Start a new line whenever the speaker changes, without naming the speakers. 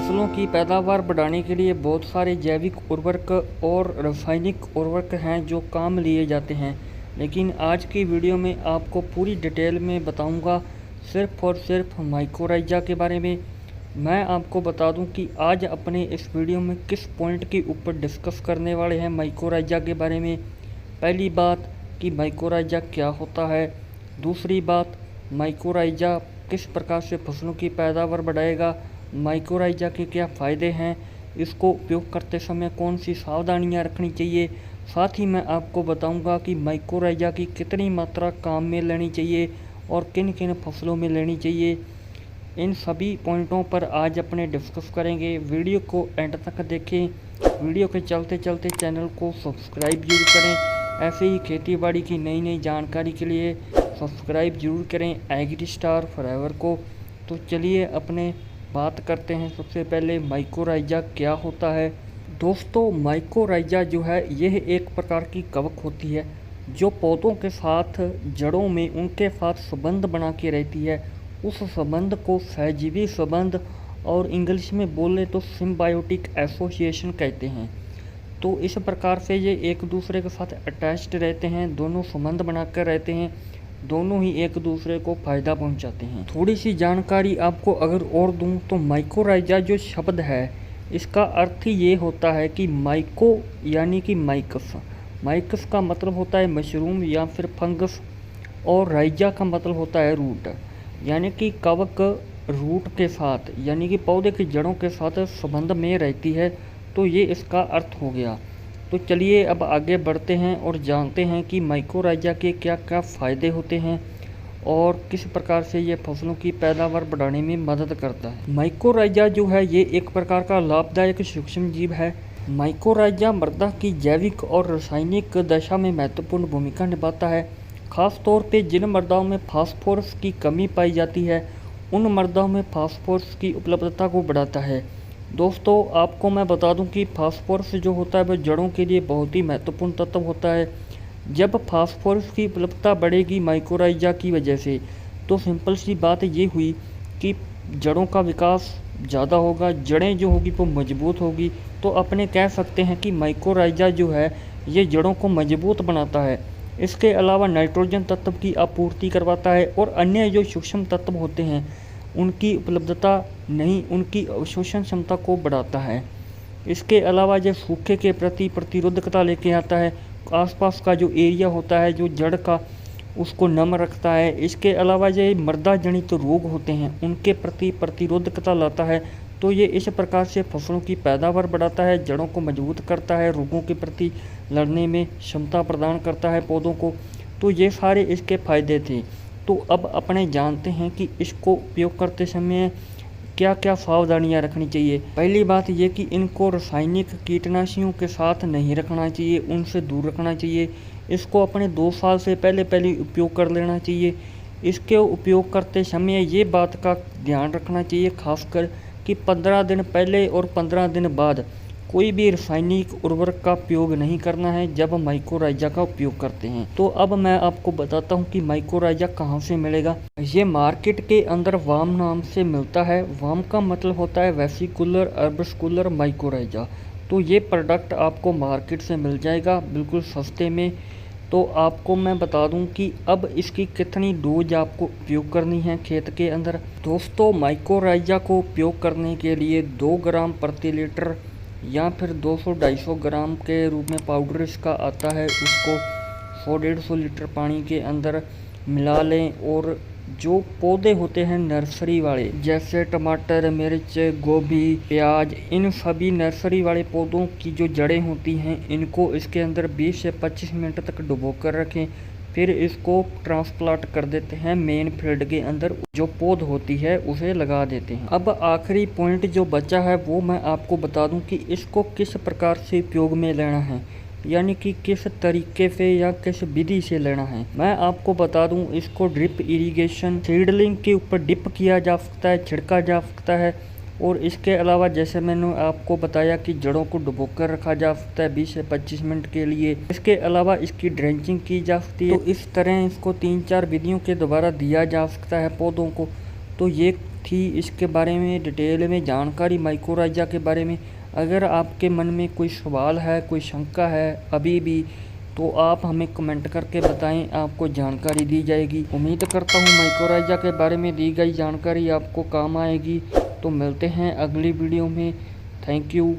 फसलों की पैदावार बढ़ाने के लिए बहुत सारे जैविक उर्वरक और रासायनिक उर्वरक हैं जो काम लिए जाते हैं, लेकिन आज की वीडियो में आपको पूरी डिटेल में बताऊंगा सिर्फ और सिर्फ माइकोराइजा के बारे में। मैं आपको बता दूं कि आज अपने इस वीडियो में किस पॉइंट के ऊपर डिस्कस करने वाले हैं माइकोराइजा के बारे में। पहली बात कि माइकोराइजा क्या होता है, दूसरी बात माइकोराइजा किस प्रकार से फसलों की पैदावार बढ़ाएगा, माइकोराइजा के क्या फ़ायदे हैं, इसको उपयोग करते समय कौन सी सावधानियां रखनी चाहिए। साथ ही मैं आपको बताऊंगा कि माइकोराइजा की कितनी मात्रा काम में लेनी चाहिए और किन किन फसलों में लेनी चाहिए। इन सभी पॉइंटों पर आज अपने डिस्कस करेंगे। वीडियो को एंड तक देखें। वीडियो के चलते चलते चैनल को सब्सक्राइब जरूर करें। ऐसे ही खेतीबाड़ी की नई नई जानकारी के लिए सब्सक्राइब जरूर करें एग्री स्टार फॉरएवर को। तो चलिए अपने बात करते हैं। सबसे पहले माइकोराइजा क्या होता है। दोस्तों, माइकोराइजा जो है यह एक प्रकार की कवक होती है जो पौधों के साथ जड़ों में उनके साथ संबंध बना के रहती है। उस संबंध को सहजीवी संबंध और इंग्लिश में बोले तो सिम्बायोटिक एसोसिएशन कहते हैं। तो इस प्रकार से ये एक दूसरे के साथ अटैच्ड रहते हैं, दोनों संबंध बनाकर रहते हैं, दोनों ही एक दूसरे को फ़ायदा पहुंचाते हैं। थोड़ी सी जानकारी आपको अगर और दूं तो माइकोराइजा जो शब्द है इसका अर्थ ही ये होता है कि माइको यानी कि माइकस। माइकस का मतलब होता है मशरूम या फिर फंगस, और राइजा का मतलब होता है रूट, यानी कि कवक रूट के साथ यानी कि पौधे की जड़ों के साथ संबंध में रहती है। तो ये इसका अर्थ हो गया। तो चलिए अब आगे बढ़ते हैं और जानते हैं कि माइकोराइजा के क्या क्या फ़ायदे होते हैं और किस प्रकार से ये फसलों की पैदावार बढ़ाने में मदद करता है। माइकोराइजा जो है ये एक प्रकार का लाभदायक सूक्ष्म जीव है। माइकोराइजा मृदा की जैविक और रासायनिक दशा में महत्वपूर्ण भूमिका निभाता है। खास तौर पे जिन मृदाओं में फास्फोरस की कमी पाई जाती है उन मृदाओं में फास्फोरस की उपलब्धता को बढ़ाता है। दोस्तों, आपको मैं बता दूं कि फास्फोरस जो होता है वह जड़ों के लिए बहुत ही महत्वपूर्ण तत्व होता है। जब फास्फोरस की उपलब्धता बढ़ेगी माइकोराइजा की वजह से, तो सिंपल सी बात ये हुई कि जड़ों का विकास ज़्यादा होगा, जड़ें जो होगी वो मजबूत होगी। तो अपने कह सकते हैं कि माइकोराइजा जो है ये जड़ों को मजबूत बनाता है। इसके अलावा नाइट्रोजन तत्व की आपूर्ति करवाता है और अन्य जो सूक्ष्म तत्व होते हैं उनकी उपलब्धता नहीं, उनकी अवशोषण क्षमता को बढ़ाता है। इसके अलावा यह सूखे के प्रति प्रतिरोधकता लेके आता है। आसपास का जो एरिया होता है जो जड़ का उसको नम रखता है। इसके अलावा ये मृदा जनित रोग होते हैं उनके प्रति प्रतिरोधकता लाता है। तो ये इस प्रकार से फसलों की पैदावार बढ़ाता है, जड़ों को मजबूत करता है, रोगों के प्रति लड़ने में क्षमता प्रदान करता है पौधों को। तो ये सारे इसके फायदे थे। तो अब अपने जानते हैं कि इसको उपयोग करते समय क्या क्या सावधानियां रखनी चाहिए। पहली बात ये कि इनको रासायनिक कीटनाशियों के साथ नहीं रखना चाहिए, उनसे दूर रखना चाहिए। इसको अपने 2 साल से पहले उपयोग कर लेना चाहिए। इसके उपयोग करते समय ये बात का ध्यान रखना चाहिए खासकर कि 15 दिन पहले और 15 दिन बाद कोई भी रासायनिक उर्वरक का उपयोग नहीं करना है जब माइकोराइजा का उपयोग करते हैं। तो अब मैं आपको बताता हूं कि माइकोराइजा कहां से मिलेगा। ये मार्केट के अंदर वाम नाम से मिलता है। वाम का मतलब होता है वेसिकुलर अर्बस्कुलर माइकोराइजा। तो ये प्रोडक्ट आपको मार्केट से मिल जाएगा बिल्कुल सस्ते में। तो आपको मैं बता दूं कि अब इसकी कितनी डोज आपको उपयोग करनी है खेत के अंदर। दोस्तों, माइकोराइजा को उपयोग करने के लिए 2 ग्राम प्रति लीटर या फिर 200-250 ग्राम के रूप में पाउडर इसका आता है, उसको 100-150 लीटर पानी के अंदर मिला लें। और जो पौधे होते हैं नर्सरी वाले जैसे टमाटर, मिर्च, गोभी, प्याज, इन सभी नर्सरी वाले पौधों की जो जड़ें होती हैं इनको इसके अंदर 20 से 25 मिनट तक डुबो कर रखें। फिर इसको ट्रांसप्लांट कर देते हैं मेन फील्ड के अंदर, जो पौध होती है उसे लगा देते हैं। अब आखिरी पॉइंट जो बचा है वो मैं आपको बता दूं कि इसको किस प्रकार से उपयोग में लेना है, यानी कि किस तरीके से या किस विधि से लेना है। मैं आपको बता दूं इसको ड्रिप इरिगेशन सीडलिंग के ऊपर डिप किया जा सकता है, छिड़का जा सकता है। और इसके अलावा जैसे मैंने आपको बताया कि जड़ों को डुबोकर रखा जा सकता है 20 से 25 मिनट के लिए। इसके अलावा इसकी ड्रेंचिंग की जा सकती है। तो इस तरह इसको 3-4 विधियों के द्वारा दिया जा सकता है पौधों को। तो ये थी इसके बारे में डिटेल में जानकारी माइक्रोराइजा के बारे में। अगर आपके मन में कोई सवाल है, कोई शंका है अभी भी, तो आप हमें कमेंट करके बताएं, आपको जानकारी दी जाएगी। उम्मीद करता हूँ माइक्रोराइजा के बारे में दी गई जानकारी आपको काम आएगी। तो मिलते हैं अगली वीडियो में। Thank you.